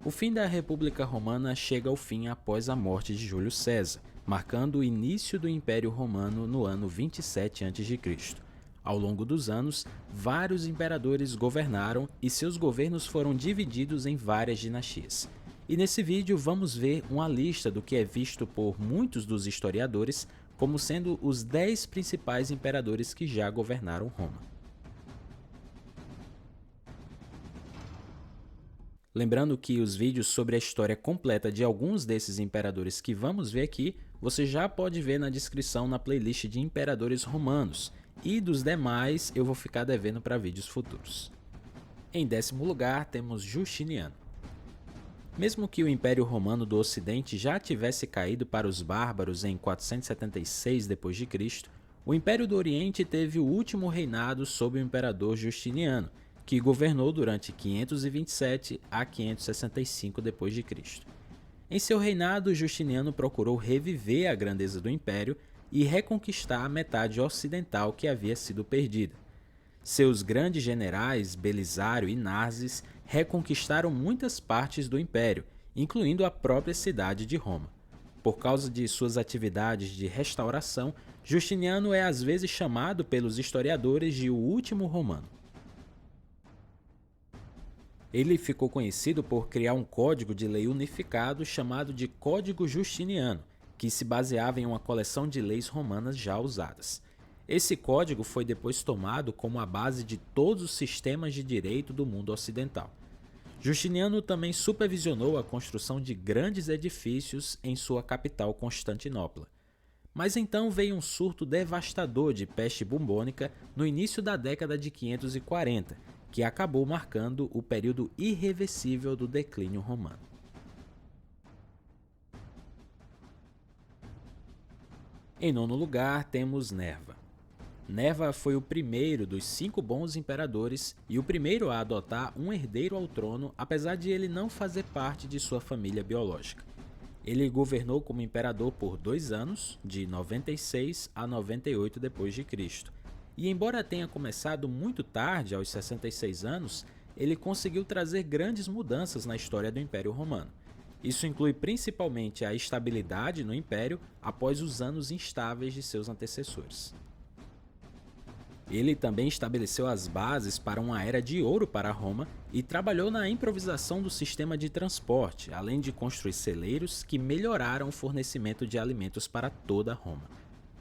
O fim da República Romana chega ao fim após a morte de Júlio César, marcando o início do Império Romano no ano 27 a.C. Ao longo dos anos, vários imperadores governaram e seus governos foram divididos em várias dinastias. E nesse vídeo vamos ver uma lista do que é visto por muitos dos historiadores como sendo os 10 principais imperadores que já governaram Roma. Lembrando que os vídeos sobre a história completa de alguns desses imperadores que vamos ver aqui, você já pode ver na descrição na playlist de imperadores romanos, e dos demais eu vou ficar devendo para vídeos futuros. Em 10º lugar temos Justiniano. Mesmo que o Império Romano do Ocidente já tivesse caído para os bárbaros em 476 d.C., o Império do Oriente teve o último reinado sob o imperador Justiniano, que governou durante 527 a 565 d.C. Em seu reinado, Justiniano procurou reviver a grandeza do império e reconquistar a metade ocidental que havia sido perdida. Seus grandes generais, Belisário e Narses, reconquistaram muitas partes do império, incluindo a própria cidade de Roma. Por causa de suas atividades de restauração, Justiniano é às vezes chamado pelos historiadores de o último romano. Ele ficou conhecido por criar um código de lei unificado chamado de Código Justiniano, que se baseava em uma coleção de leis romanas já usadas. Esse código foi depois tomado como a base de todos os sistemas de direito do mundo ocidental. Justiniano também supervisionou a construção de grandes edifícios em sua capital Constantinopla. Mas então veio um surto devastador de peste bubônica no início da década de 540, que acabou marcando o período irreversível do declínio romano. Em 9º lugar temos Nerva. Nerva foi o primeiro dos 5 bons imperadores e o primeiro a adotar um herdeiro ao trono, apesar de ele não fazer parte de sua família biológica. Ele governou como imperador por 2 anos, de 96 a 98 d.C., e embora tenha começado muito tarde, aos 66 anos, ele conseguiu trazer grandes mudanças na história do Império Romano. Isso inclui principalmente a estabilidade no Império após os anos instáveis de seus antecessores. Ele também estabeleceu as bases para uma era de ouro para Roma e trabalhou na improvisação do sistema de transporte, além de construir celeiros que melhoraram o fornecimento de alimentos para toda Roma.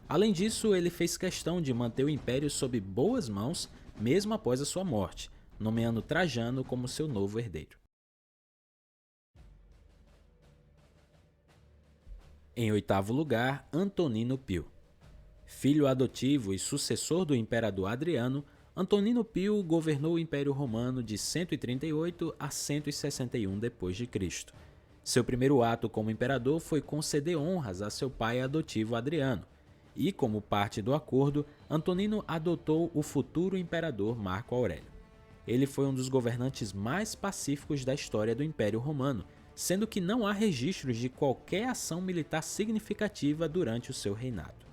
Além disso, ele fez questão de manter o império sob boas mãos mesmo após a sua morte, nomeando Trajano como seu novo herdeiro. Em 8º lugar, Antonino Pio. Filho adotivo e sucessor do imperador Adriano, Antonino Pio governou o Império Romano de 138 a 161 d.C. Seu primeiro ato como imperador foi conceder honras a seu pai adotivo Adriano, e, como parte do acordo, Antonino adotou o futuro imperador Marco Aurélio. Ele foi um dos governantes mais pacíficos da história do Império Romano, sendo que não há registros de qualquer ação militar significativa durante o seu reinado.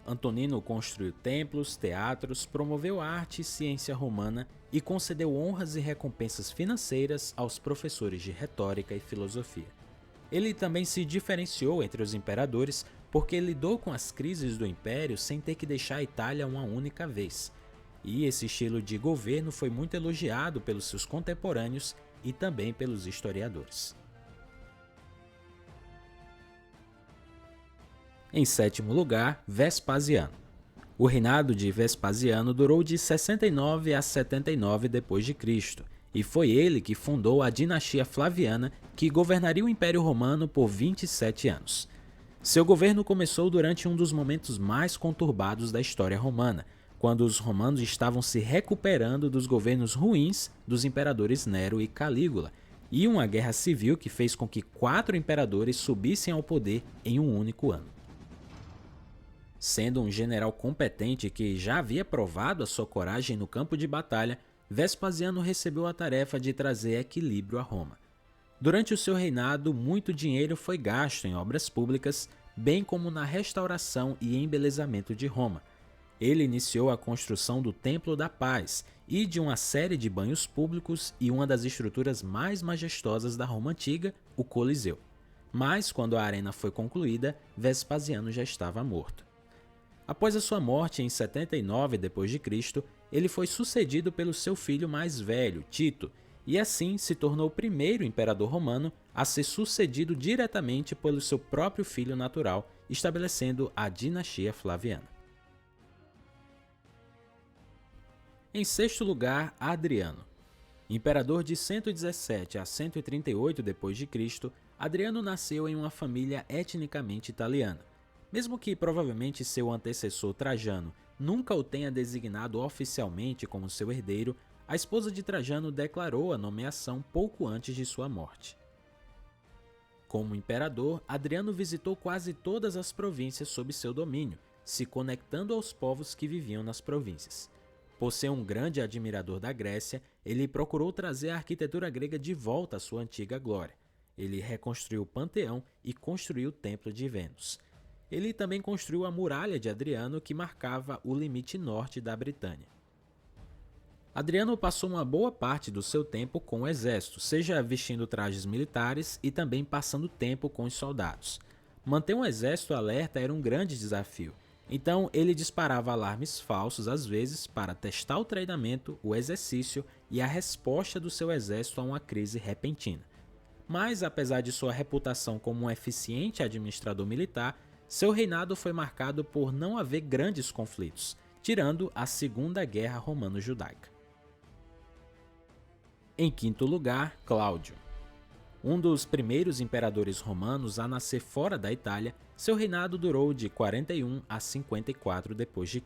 Antonino construiu templos, teatros, promoveu a arte e ciência romana e concedeu honras e recompensas financeiras aos professores de retórica e filosofia. Ele também se diferenciou entre os imperadores porque lidou com as crises do império sem ter que deixar a Itália uma única vez. E esse estilo de governo foi muito elogiado pelos seus contemporâneos e também pelos historiadores. Em 7º lugar, Vespasiano. O reinado de Vespasiano durou de 69 a 79 d.C., e foi ele que fundou a dinastia Flaviana, que governaria o Império Romano por 27 anos. Seu governo começou durante um dos momentos mais conturbados da história romana, quando os romanos estavam se recuperando dos governos ruins dos imperadores Nero e Calígula, e uma guerra civil que fez com que 4 imperadores subissem ao poder em um único ano. Sendo um general competente que já havia provado a sua coragem no campo de batalha, Vespasiano recebeu a tarefa de trazer equilíbrio a Roma. Durante o seu reinado, muito dinheiro foi gasto em obras públicas, bem como na restauração e embelezamento de Roma. Ele iniciou a construção do Templo da Paz e de uma série de banhos públicos e uma das estruturas mais majestosas da Roma Antiga, o Coliseu. Mas, quando a arena foi concluída, Vespasiano já estava morto. Após a sua morte em 79 d.C., ele foi sucedido pelo seu filho mais velho, Tito, e assim se tornou o primeiro imperador romano a ser sucedido diretamente pelo seu próprio filho natural, estabelecendo a dinastia Flaviana. Em sexto lugar, Adriano. Imperador de 117 a 138 d.C., Adriano nasceu em uma família etnicamente italiana. Mesmo que provavelmente seu antecessor Trajano nunca o tenha designado oficialmente como seu herdeiro, a esposa de Trajano declarou a nomeação pouco antes de sua morte. Como imperador, Adriano visitou quase todas as províncias sob seu domínio, se conectando aos povos que viviam nas províncias. Por ser um grande admirador da Grécia, ele procurou trazer a arquitetura grega de volta à sua antiga glória. Ele reconstruiu o Panteão e construiu o Templo de Vênus. Ele também construiu a Muralha de Adriano, que marcava o limite norte da Britânia. Adriano passou uma boa parte do seu tempo com o exército, seja vestindo trajes militares e também passando tempo com os soldados. Manter um exército alerta era um grande desafio, então ele disparava alarmes falsos às vezes para testar o treinamento, o exercício e a resposta do seu exército a uma crise repentina. Mas, apesar de sua reputação como um eficiente administrador militar, seu reinado foi marcado por não haver grandes conflitos, tirando a Segunda Guerra Romano-Judaica. Em quinto lugar, Cláudio. Um dos primeiros imperadores romanos a nascer fora da Itália, seu reinado durou de 41 a 54 d.C.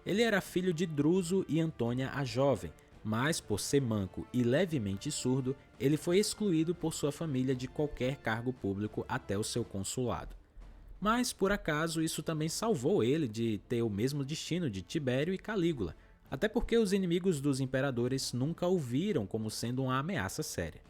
Ele era filho de Druso e Antônia a Jovem, mas por ser manco e levemente surdo, ele foi excluído por sua família de qualquer cargo público até o seu consulado. Mas, por acaso, isso também salvou ele de ter o mesmo destino de Tibério e Calígula, até porque os inimigos dos imperadores nunca o viram como sendo uma ameaça séria.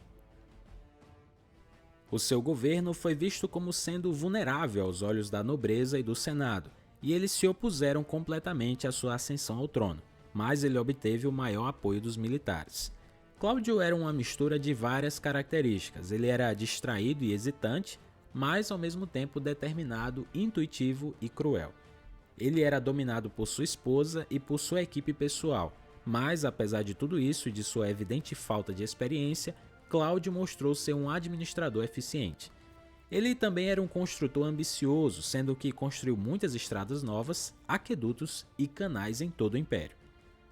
O seu governo foi visto como sendo vulnerável aos olhos da nobreza e do Senado, e eles se opuseram completamente à sua ascensão ao trono, mas ele obteve o maior apoio dos militares. Cláudio era uma mistura de várias características. Ele era distraído e hesitante, mas ao mesmo tempo determinado, intuitivo e cruel. Ele era dominado por sua esposa e por sua equipe pessoal, mas apesar de tudo isso e de sua evidente falta de experiência, Cláudio mostrou ser um administrador eficiente. Ele também era um construtor ambicioso, sendo que construiu muitas estradas novas, aquedutos e canais em todo o Império.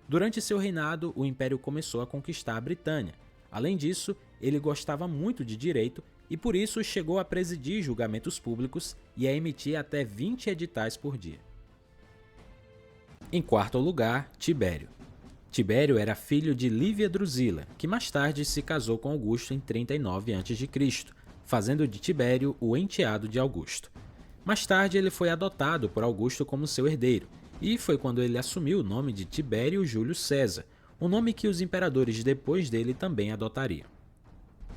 Durante seu reinado, o Império começou a conquistar a Britânia. Além disso, ele gostava muito de direito e por isso chegou a presidir julgamentos públicos e a emitir até 20 editais por dia. Em quarto lugar, Tibério. Tibério era filho de Lívia Drusila, que mais tarde se casou com Augusto em 39 a.C., fazendo de Tibério o enteado de Augusto. Mais tarde ele foi adotado por Augusto como seu herdeiro, e foi quando ele assumiu o nome de Tibério Júlio César, um nome que os imperadores depois dele também adotariam.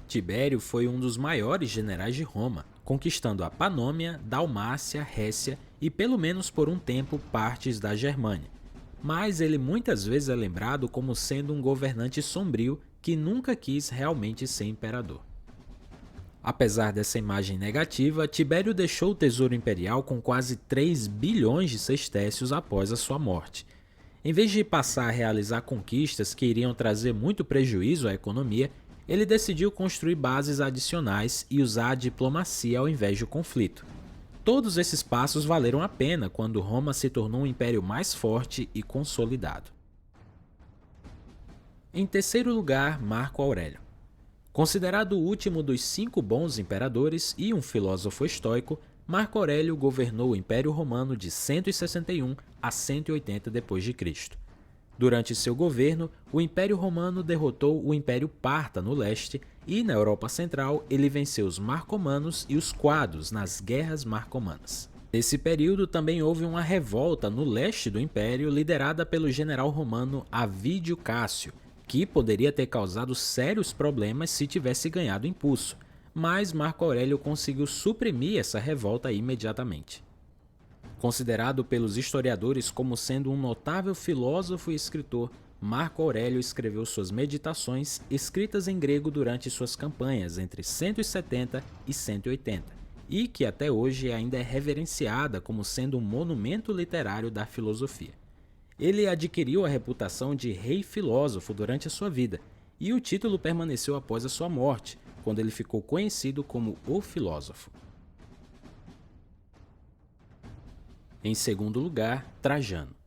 Tibério foi um dos maiores generais de Roma, conquistando a Panônia, Dalmácia, Récia e pelo menos por um tempo partes da Germânia. Mas ele muitas vezes é lembrado como sendo um governante sombrio que nunca quis realmente ser imperador. Apesar dessa imagem negativa, Tibério deixou o tesouro imperial com quase 3 bilhões de sestércios após a sua morte. Em vez de passar a realizar conquistas que iriam trazer muito prejuízo à economia, ele decidiu construir bases adicionais e usar a diplomacia ao invés do conflito. Todos esses passos valeram a pena quando Roma se tornou um império mais forte e consolidado. Em terceiro lugar, Marco Aurélio. Considerado o último dos 5 bons imperadores e um filósofo estoico, Marco Aurélio governou o Império Romano de 161 a 180 d.C. Durante seu governo, o Império Romano derrotou o Império Parta no leste e, na Europa Central, ele venceu os Marcomanos e os Quados nas Guerras Marcomanas. Nesse período também houve uma revolta no leste do Império liderada pelo general romano Avídio Cássio, que poderia ter causado sérios problemas se tivesse ganhado impulso, mas Marco Aurélio conseguiu suprimir essa revolta imediatamente. Considerado pelos historiadores como sendo um notável filósofo e escritor, Marco Aurélio escreveu suas meditações escritas em grego durante suas campanhas entre 170 e 180, e que até hoje ainda é reverenciada como sendo um monumento literário da filosofia. Ele adquiriu a reputação de rei filósofo durante a sua vida, e o título permaneceu após a sua morte, quando ele ficou conhecido como o filósofo. Em segundo lugar, Trajano.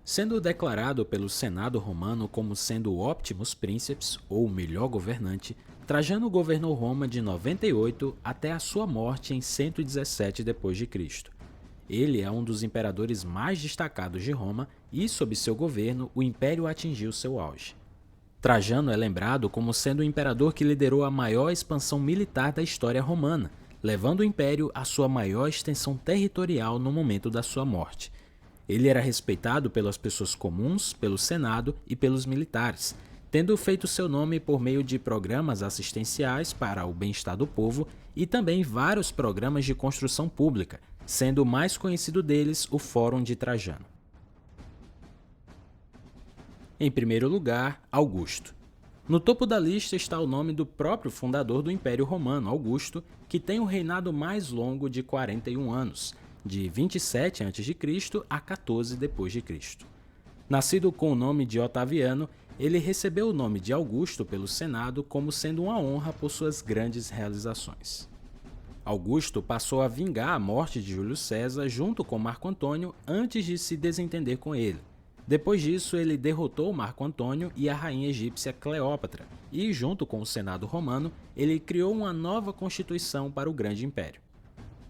Sendo declarado pelo Senado romano como sendo o Optimus Princeps, ou o melhor governante, Trajano governou Roma de 98 até a sua morte em 117 d.C. Ele é um dos imperadores mais destacados de Roma e, sob seu governo, o império atingiu seu auge. Trajano é lembrado como sendo o imperador que liderou a maior expansão militar da história romana, levando o império à sua maior extensão territorial no momento da sua morte. Ele era respeitado pelas pessoas comuns, pelo Senado e pelos militares, tendo feito seu nome por meio de programas assistenciais para o bem-estar do povo e também vários programas de construção pública, sendo o mais conhecido deles o Fórum de Trajano. Em primeiro lugar, Augusto. No topo da lista está o nome do próprio fundador do Império Romano, Augusto, que tem o reinado mais longo de 41 anos, de 27 a.C. a 14 d.C. Nascido com o nome de Otaviano, ele recebeu o nome de Augusto pelo Senado como sendo uma honra por suas grandes realizações. Augusto passou a vingar a morte de Júlio César junto com Marco Antônio antes de se desentender com ele. Depois disso, ele derrotou Marco Antônio e a rainha egípcia Cleópatra, e junto com o Senado romano, ele criou uma nova constituição para o grande império.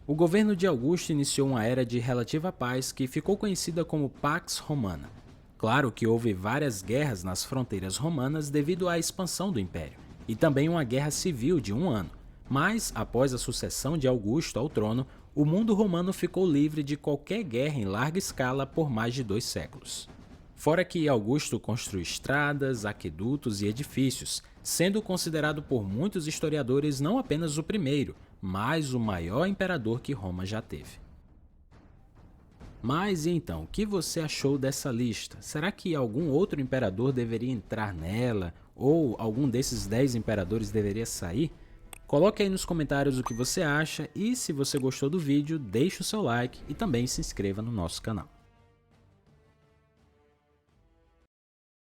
O governo de Augusto iniciou uma era de relativa paz que ficou conhecida como Pax Romana. Claro que houve várias guerras nas fronteiras romanas devido à expansão do império, e também uma guerra civil de 1 ano, mas após a sucessão de Augusto ao trono, o mundo romano ficou livre de qualquer guerra em larga escala por mais de 2 séculos. Fora que Augusto construiu estradas, aquedutos e edifícios, sendo considerado por muitos historiadores não apenas o primeiro, mas o maior imperador que Roma já teve. Mas e então, o que você achou dessa lista? Será que algum outro imperador deveria entrar nela? Ou algum desses 10 imperadores deveria sair? Coloque aí nos comentários o que você acha e se você gostou do vídeo, deixe o seu like e também se inscreva no nosso canal.